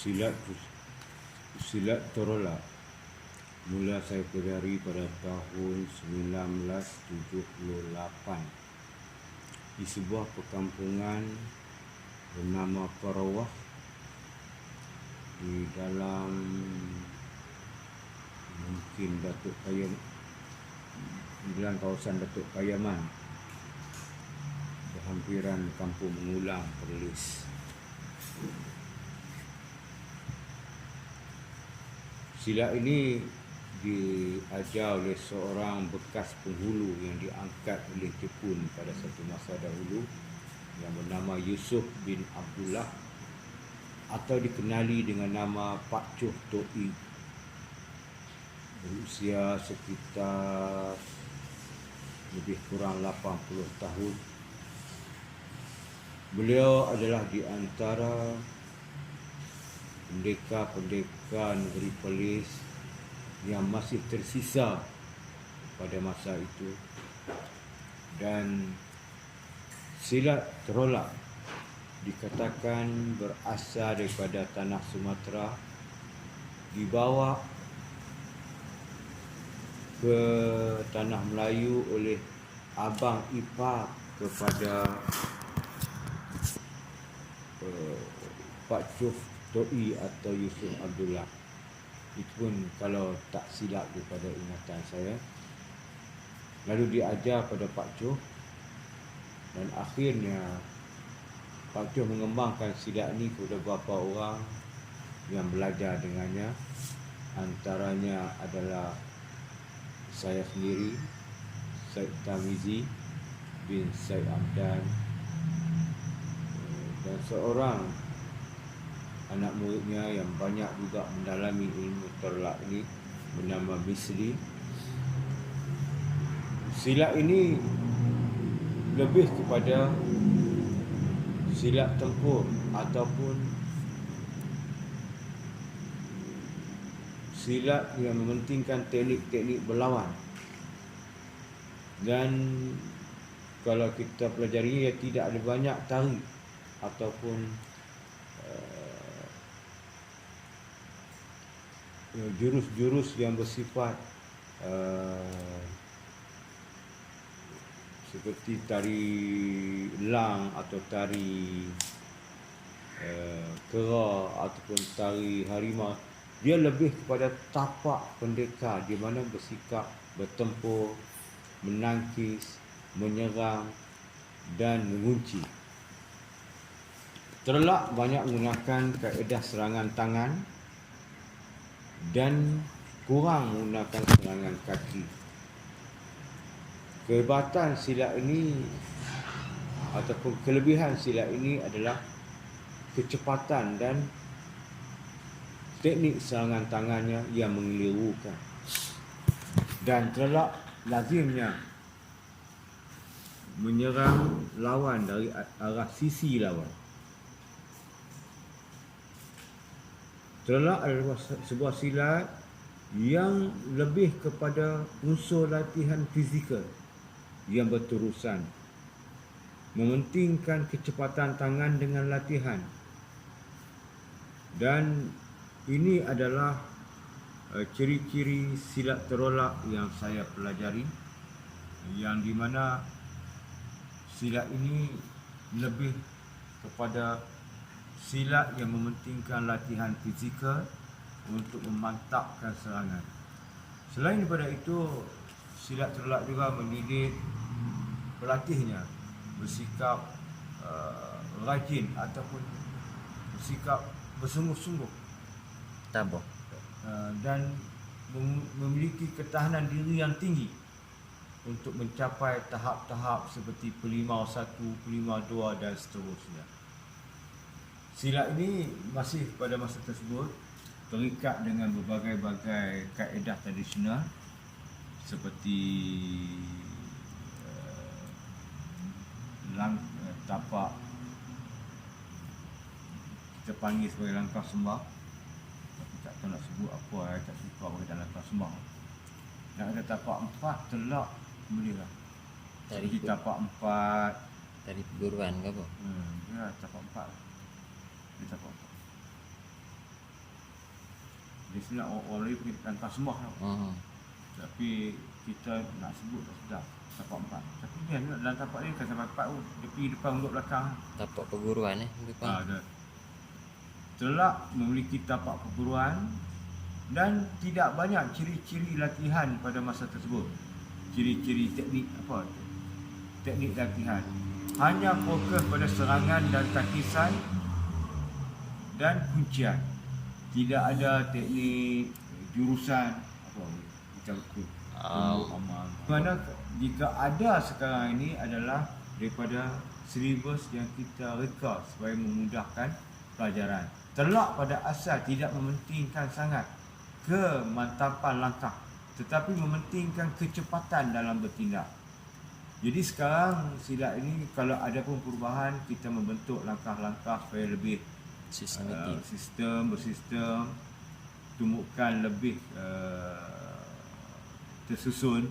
Silat Torola mula saya pelajari pada tahun 1978 di sebuah perkampungan bernama Parawah di dalam mungkin di dalam kawasan Datuk Kayaman, berhampiran Kampung Mengulang, Perlis. Silat ini diajar oleh seorang bekas penghulu yang diangkat oleh Jepun pada satu masa dahulu yang bernama Yusuf bin Abdullah atau dikenali dengan nama Pak Choh To'i, berusia sekitar lebih kurang 80 tahun. Beliau adalah di antara pendekar-pendekar negeri Perlis yang masih tersisa pada masa itu, dan silat Torola dikatakan berasal daripada tanah Sumatera, dibawa ke tanah Melayu oleh abang ipar kepada Pak Choh To'i atau Yusuf Abdullah. Itu pun kalau tak silap daripada ingatan saya. Lalu diajar pada Pak Choh, dan akhirnya Pak Choh mengembangkan silat ini kepada beberapa orang yang belajar dengannya. Antaranya adalah saya sendiri, Syed Tamizi bin Syed Amdan, dan seorang anak muridnya yang banyak juga mendalami ilmu Torola ini bernama Misri. Silat ini lebih kepada silat tempur ataupun silat yang mementingkan teknik-teknik berlawan. Dan kalau kita pelajari, tidak ada banyak tarik ataupun jurus-jurus yang bersifat seperti tari lang atau tari kera ataupun tari harimau. Dia lebih kepada tapak pendekar di mana bersikap bertempur, menangkis, menyerang dan mengunci. Torola banyak menggunakan kaedah serangan tangan dan kurang menggunakan serangan kaki. Kehebatan silat ini ataupun kelebihan silat ini adalah kecepatan dan teknik serangan tangannya yang mengelirukan. Dan Torola lazimnya menyerang lawan dari arah sisi lawan. Torola adalah sebuah silat yang lebih kepada unsur latihan fizikal yang berterusan, mementingkan kecepatan tangan dengan latihan. Dan ini adalah ciri-ciri silat Torola yang saya pelajari, yang di mana silat ini lebih kepada silat yang mementingkan latihan fizikal untuk memantapkan serangan. Selain daripada itu, silat Torola juga mendidik pelatihnya bersikap rajin ataupun bersikap bersungguh-sungguh, tabah, dan memiliki ketahanan diri yang tinggi untuk mencapai tahap-tahap seperti Pelimau 1, Pelimau 2 dan seterusnya. Silat ini masih pada masa tersebut terikat dengan berbagai-bagai kaedah tradisional seperti tapak kita panggil sebagai langkah sembah, tapi tak tahu nak sebut apa, tak suka bagi langkah sembah. Nak ada tapak 4 telak boleh lah. Jadi tapak 4 dari perguruan ke apa? Ya, tapak 4. Dia tapak 4. Dia sebenarnya orang Melayu panggil langkah sembah tau. Tapi kita nak sebut tak sedap. Tapak 4. Tapi dia dalam tapak ni bukan sampai 4 pun. Dia pergi depan untuk belakang. Tapak perguruan depan. Ada. Telak memiliki tapak perguruan dan tidak banyak ciri-ciri latihan pada masa tersebut. Ciri-ciri teknik apa tu? Teknik latihan. Hanya fokus pada serangan dan takisan dan kuncian. Tidak ada teknik jurusan apa macam tu. Kerana jika ada sekarang ini adalah daripada silibus yang kita reka supaya memudahkan pelajaran. Telak pada asal tidak mementingkan sangat kemantapan langkah, tetapi mementingkan kecepatan dalam bertindak. Jadi sekarang silat ini kalau ada pun perubahan, kita membentuk langkah-langkah supaya lebih bersistem, tumbukan lebih tersusun.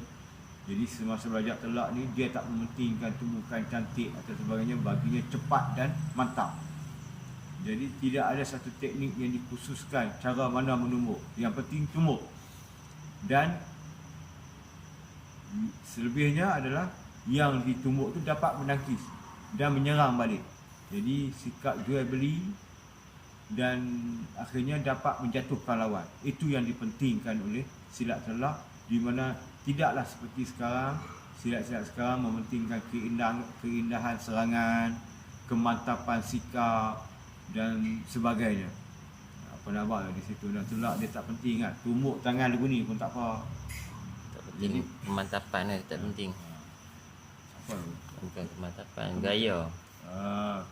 Jadi semasa belajar telak ni dia tak mementingkan tumbukan cantik atau sebagainya, baginya cepat dan mantap. Jadi tidak ada satu teknik yang dikhususkan cara mana menumbuk. Yang penting tumbuk. Dan selebihnya adalah yang ditumbuk tu dapat menangkis dan menyerang balik. Jadi sikap jual beli dan akhirnya dapat menjatuhkan lawan. Itu yang dipentingkan oleh silat telak, di mana tidaklah seperti sekarang. Silat-silat sekarang mementingkan keindahan serangan, kemantapan sikap dan sebagainya. Apa nampak di situ. Dan telak dia tak penting kan. Tumbuk tangan lagu ni pun tak apa. Tak penting. Jadi, kemantapan dia tak penting. Apa tu? Bukan kemantapan, gaya.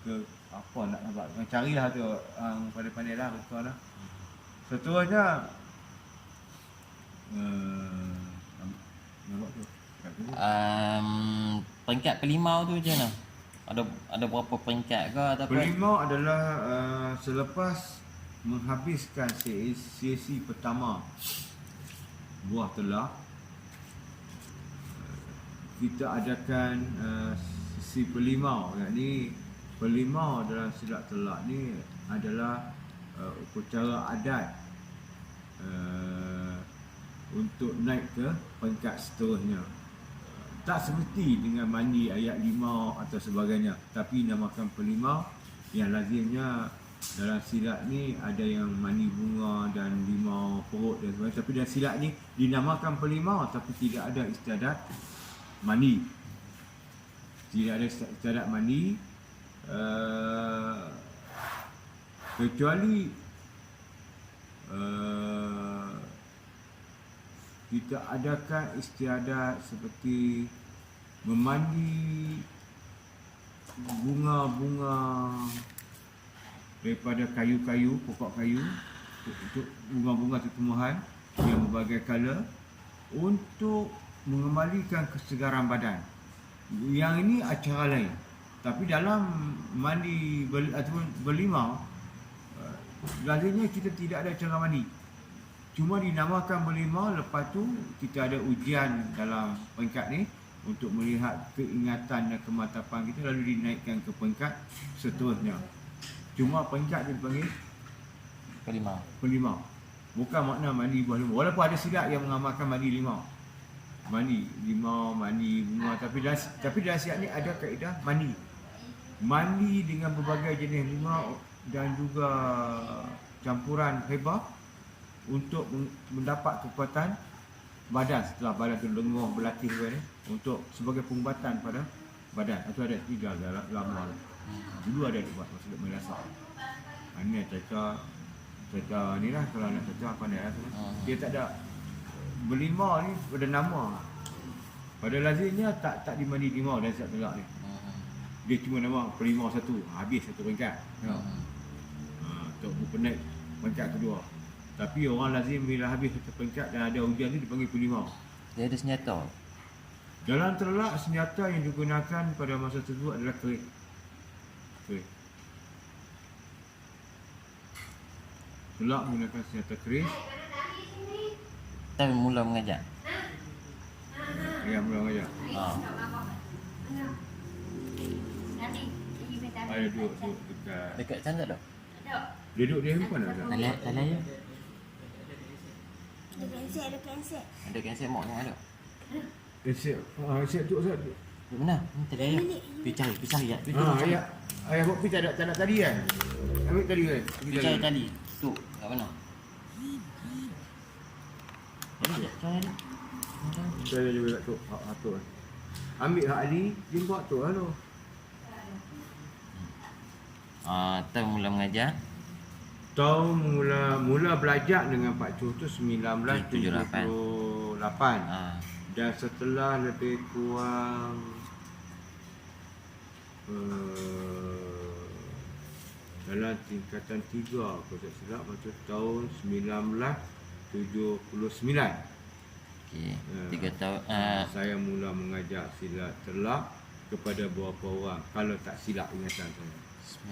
Ke apa nak nampak. Carilah tu pandai-pandai lah betul lah. Seterusnya nampak tu. Peringkat pelimau tu macam mana? Ada berapa peringkat ke atau apa? Pelimau adalah selepas menghabiskan sesi pertama buah telak, kita adakan sesi pelimau. Yakni pelimau dalam silat telak ni adalah upacara adat untuk naik ke peringkat seterusnya. Tak seperti dengan mandi ayat 5 atau sebagainya, tapi namakan pelimau. Yang lazimnya dalam silat ni ada yang mandi bunga dan limau perut dan sebagainya. Tapi dalam silat ni dinamakan pelimau tapi tidak ada istiadat mandi. Tidak ada istiadat mandi, kecuali kita adakan istiadat seperti memandi bunga-bunga daripada kayu-kayu, pokok kayu, untuk bunga-bunga tumbuhan yang berbagai color untuk mengembalikan kesegaran badan. Yang ini acara lain. Tapi dalam mandi ataupun berlimau, lazimnya kita tidak ada cara mandi. Cuma dinamakan berlimau, lepas tu kita ada ujian dalam peringkat ni untuk melihat keingatan dan kemantapan kita, lalu dinaikkan ke peringkat seterusnya. Cuma peringkat dia dipanggil pelimau. Bukan makna mandi buah limau. Walaupun ada silat yang mengamalkan mandi limau. Mandi limau, mandi bunga, tapi dalam silat ni ada kaedah mandi. Mandi dengan berbagai jenis limau dan juga campuran herbal untuk mendapat kekuatan badan setelah badan tu lenguh berlatih kan, untuk sebagai pengubatan pada badan. Itu ada 3 lama. Dulu ada buat masa melasak. Ini cakap ni lah, kalau nak cakap pandai lah. Dia tak ada berlimau ni pada nama. Pada lazimnya tak dimandi limau dan siap telak ni. Dia cuma nama pelimau satu, habis satu peringkat. Untuk penaik peringkat kedua. Tapi orang lazim bila habis satu peringkat dan ada ujian ni dipanggil pelimau. Dia ada senjata. Dalam telak, senjata yang digunakan pada masa tersebut adalah keris. Telak menggunakan senjata keris. Kita mula mengajar. Ya, mula mengajar. Ada duduk dekat Dekat sana tak? dia duduk di handphone tak? Talian je. Ada cancel. Ada cancel mak yang ada. Siap tu Ustaz. Di mana? Ni tadi ayah. Pergi cari ya. Ayah buat pergi tak nak tadi kan? Ambil tadi kan? Pergi cari tadi. Tu, kat mana? Tadi tak? Cari tadi. Saya juga kat tu. Tu. Ambil hak Ali, jumpa tu lah tu. Tahun mula mengajar. Tahun mula belajar dengan Pak Cu tu 1978. Dan setelah lebih kurang dalam tingkatan 3 kalau tak silap macam tahun 1979. Okey, 3 tahun. Saya mula mengajar silat telak kepada beberapa orang kalau tak silap ingatan saya.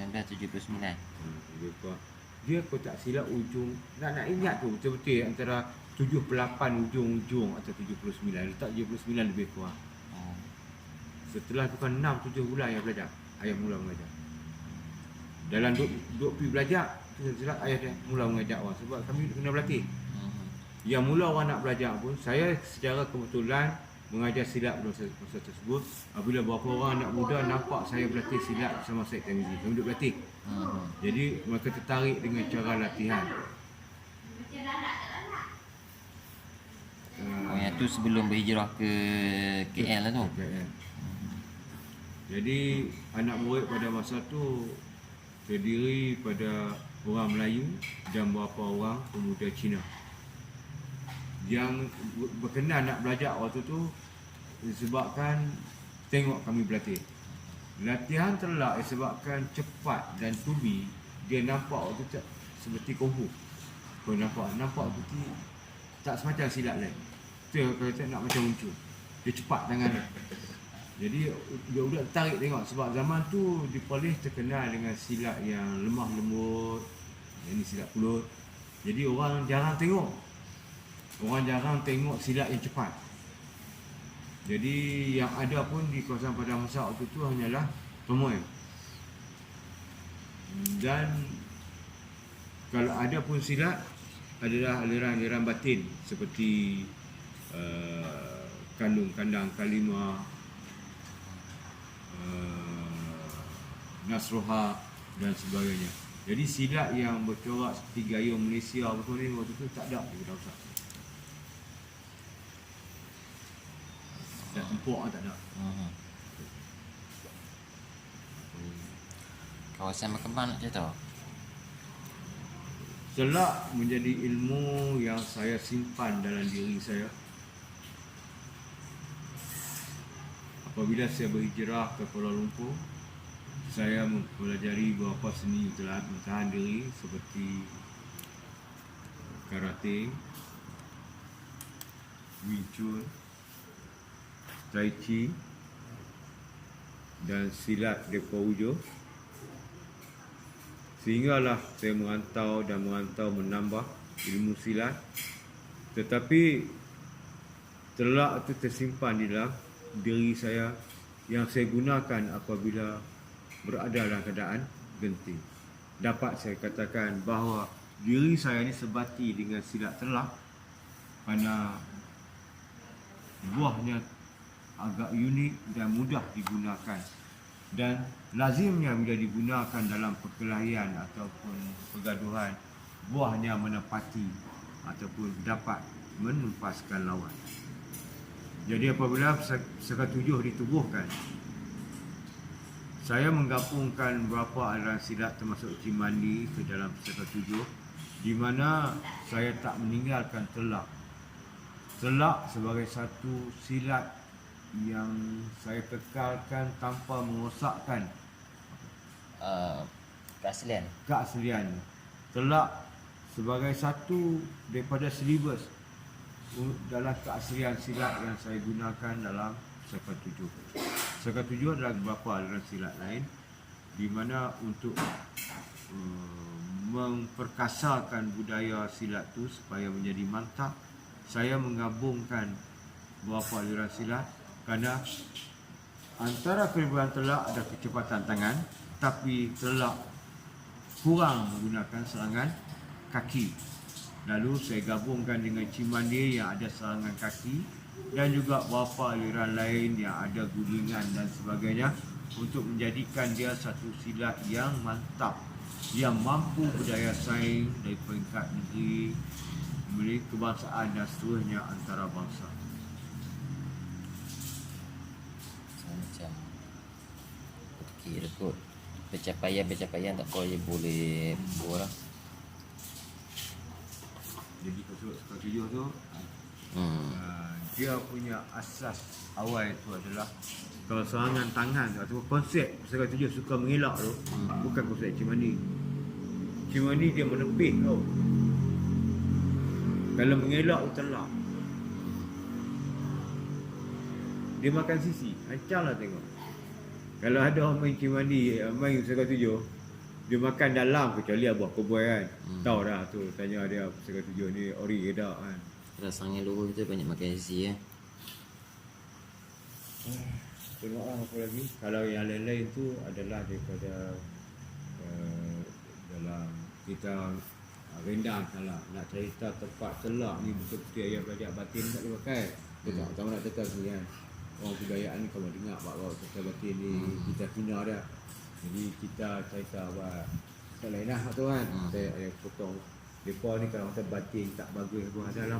1979. Dia kalau tak silap ujung nak ingat tu betul-betul antara 78 ujung-ujung atau 79. Letak 79 lebih kurang. Setelah tu kan 6-7 bulan ayah belajar. Ayah mula mengajar. Dalam duk pergi belajar, silap ayah dia mula mengajar orang sebab kami kena berlatih. Yang mula orang nak belajar pun saya secara kebetulan mengajar silat masa tersebut. Apabila beberapa orang anak muda nampak saya berlatih silat bersama Syed Tamizi, kami duduk berlatih. Jadi mereka tertarik dengan cara latihan. Yang tu sebelum berhijrah ke KL lah tu. KL. Jadi anak murid pada masa tu terdiri pada orang Melayu dan beberapa orang pemuda Cina. Yang berkenan nak belajar waktu tu disebabkan tengok kami berlatih. Latihan telak disebabkan cepat dan tubi, dia nampak waktu tu seperti kungfu. Kau nampak seperti tak semacam silat lain. Dia kata nak macam muncul. Dia cepat tangan dia. Jadi budak-budak tertarik tengok sebab zaman tu di Perlis terkenal dengan silat yang lemah lembut, ini silat pulut. Jadi orang jarang tengok. Orang jarang tengok silat yang cepat. Jadi yang ada pun di kawasan Padang Masak waktu tu hanyalah Tomoy. Dan kalau ada pun silat adalah aliran-aliran batin seperti kandung kandang kalimah, Nasroha dan sebagainya. Jadi silat yang bercorak seperti gaya Malaysia betul ni waktu tu tak ada di Padang Masak. Dan tempuk tak ada. Kawasan berkembang nak cerita. Telak menjadi ilmu yang saya simpan dalam diri saya. Apabila saya berhijrah ke Kuala Lumpur, saya mempelajari beberapa seni bertahan diri seperti karate, Wing Chun, Tai Chi dan silat Depa Ujo. Sehinggalah saya merantau menambah ilmu silat. Tetapi telak itu tersimpan di dalam diri saya yang saya gunakan apabila berada dalam keadaan genting. Dapat saya katakan bahawa diri saya ini sebati dengan silat telak kerana buahnya agak unik dan mudah digunakan, dan lazimnya bila digunakan dalam perkelahian ataupun pergaduhan, buahnya menepati ataupun dapat menempaskan lawan. Jadi apabila Sekar 7 ditubuhkan, saya menggabungkan beberapa aliran silat termasuk Cimandi ke dalam Sekar 7, di mana saya tak meninggalkan telak. Telak sebagai satu silat yang saya kekalkan tanpa merosakkan keaslian. Telak sebagai satu daripada silibus dalam keaslian silat yang saya gunakan dalam Sekar 7. Sekar 7 adalah beberapa aliran silat lain di mana untuk memperkasakan budaya silat tu supaya menjadi mantap, saya menggabungkan beberapa aliran silat. Kerana antara kelebihan telak ada kecepatan tangan, tapi telak kurang menggunakan serangan kaki Lalu saya gabungkan dengan Cimande yang ada serangan kaki dan juga beberapa aliran lain yang ada gulingan dan sebagainya untuk menjadikan dia satu silat yang mantap, yang mampu berdaya saing dari peringkat negeri, memiliki kebangsaan dan seterusnya antara bangsa. Macam kira kot pencapaian tak kau boleh buat. Jadi Kosok Sukartujuh tu dia punya asas awal itu adalah kalau serangan tangan tu atau konsep Sukartujuh suka mengelak tu bukan konsep Cimandi. Cimandi dia menepih tau. Kalau mengelak tu telak. Dia makan sisi, hancurlah tengok. Kalau ada orang main Cimandi, main Sukartujuh, dia makan dalam kecuali abah koboi kan. Tahu dah tu, tanya dia Sukartujuh ni ori ke tak kan. Kalau sangat luruh tu banyak makan sisi ya. Tengoklah apa lagi. Kalau yang lain-lain tu adalah daripada dalam kita rendang salah. Nak cerita tempat telak ni betul-betul ayat belajar batin tak boleh pakai. Betul tak? Nak cerita ni kan. Orang kebudayaan ni kalau dengar bahawa cerita batin ni kita hina dah. Jadi kita cerita buat tak lain lah tu kan. Saya potong. Mereka ni kalau kata batin tak bagus pun ada lah.